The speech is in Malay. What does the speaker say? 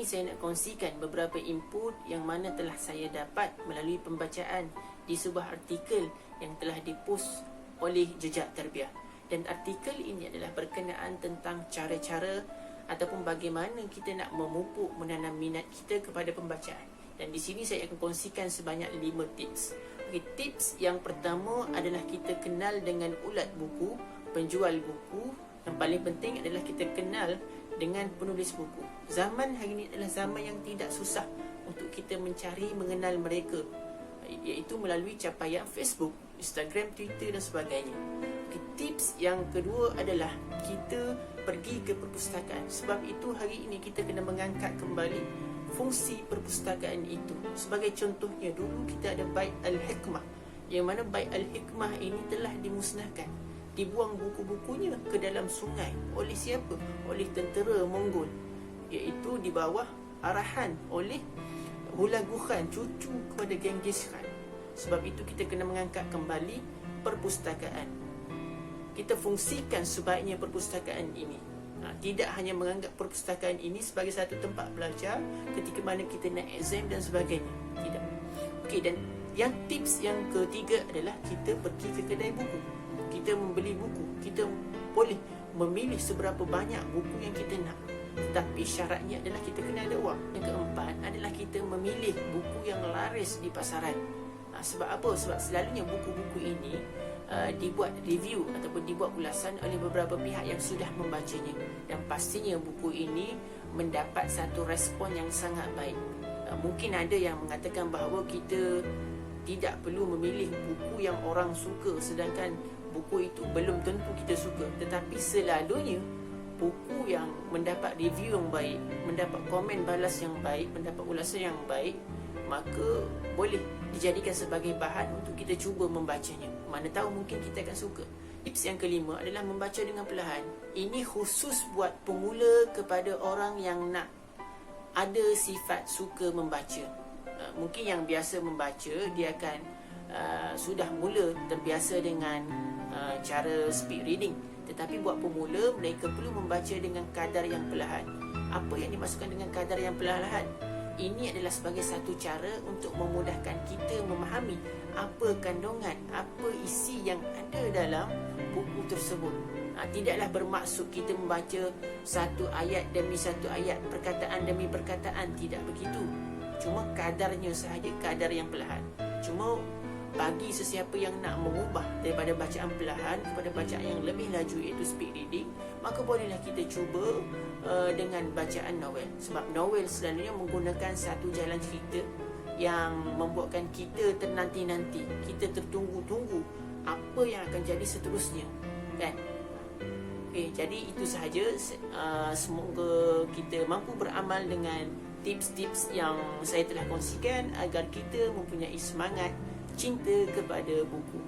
Saya nak kongsikan beberapa input yang mana telah saya dapat melalui pembacaan di sebuah artikel yang telah dipost oleh Jejak Terbiah. Dan artikel ini adalah berkenaan tentang cara-cara ataupun bagaimana kita nak memupuk menanam minat kita kepada pembacaan. Dan di sini saya akan kongsikan sebanyak 5 tips. Okay, tips yang pertama adalah kita kenal dengan ulat buku, penjual buku. Yang paling penting adalah kita kenal dengan penulis buku. Zaman hari ini adalah zaman yang tidak susah untuk kita mencari mengenal mereka, iaitu melalui capaian Facebook, Instagram, Twitter dan sebagainya. Okay, tips yang kedua adalah kita pergi ke perpustakaan. Sebab itu hari ini kita kena mengangkat kembali fungsi perpustakaan itu. Sebagai contohnya, dulu kita ada Bait Al-Hikmah, yang mana Bait Al-Hikmah ini telah dimusnahkan, dibuang buku-bukunya ke dalam sungai. Oleh siapa? Oleh tentera Mongol, iaitu di bawah arahan oleh Hulagu Khan, cucu kepada Genghis Khan. Sebab itu kita kena mengangkat kembali perpustakaan. Kita fungsikan sebaiknya perpustakaan ini. Tidak hanya menganggap perpustakaan ini sebagai satu tempat belajar ketika mana kita nak exam dan sebagainya. Tidak. Okey, dan yang tips yang ketiga adalah kita pergi ke kedai buku. Kita membeli buku. Kita boleh memilih seberapa banyak buku yang kita nak. Tetapi syaratnya adalah kita kena ada wang. Yang keempat adalah kita memilih buku yang laris di pasaran. Sebab apa? Sebab selalunya buku-buku ini dibuat review ataupun dibuat ulasan oleh beberapa pihak yang sudah membacanya. Dan pastinya buku ini mendapat satu respon yang sangat baik. Mungkin ada yang mengatakan bahawa kita tidak perlu memilih buku yang orang suka, sedangkan buku itu belum tentu kita suka. Tetapi selalunya buku yang mendapat review yang baik, mendapat komen balas yang baik, mendapat ulasan yang baik, maka boleh dijadikan sebagai bahan untuk kita cuba membacanya. Mana tahu mungkin kita akan suka. Tips yang kelima adalah membaca dengan perlahan. Ini khusus buat pemula kepada orang yang nak ada sifat suka membaca. Mungkin yang biasa membaca, dia akan sudah mula terbiasa dengan cara speed reading. Tetapi buat pemula, mereka perlu membaca dengan kadar yang perlahan. Apa yang dimaksudkan dengan kadar yang perlahan? Ini adalah sebagai satu cara untuk memudahkan kita memahami apa kandungan, apa isi yang ada dalam buku tersebut. Tidaklah bermaksud kita membaca satu ayat demi satu ayat, perkataan demi perkataan. Tidak begitu. Cuma kadarnya sahaja, kadar yang perlahan. Cuma bagi sesiapa yang nak mengubah daripada bacaan perlahan kepada bacaan yang lebih laju, iaitu speed reading, maka bolehlah kita cuba dengan bacaan novel. Sebab novel selalunya menggunakan satu jalan cerita yang membuatkan kita ternanti-nanti, kita tertunggu-tunggu apa yang akan jadi seterusnya, kan? Okey, jadi itu sahaja. Semoga kita mampu beramal dengan tips-tips yang saya telah kongsikan agar kita mempunyai semangat cinta kepada buku.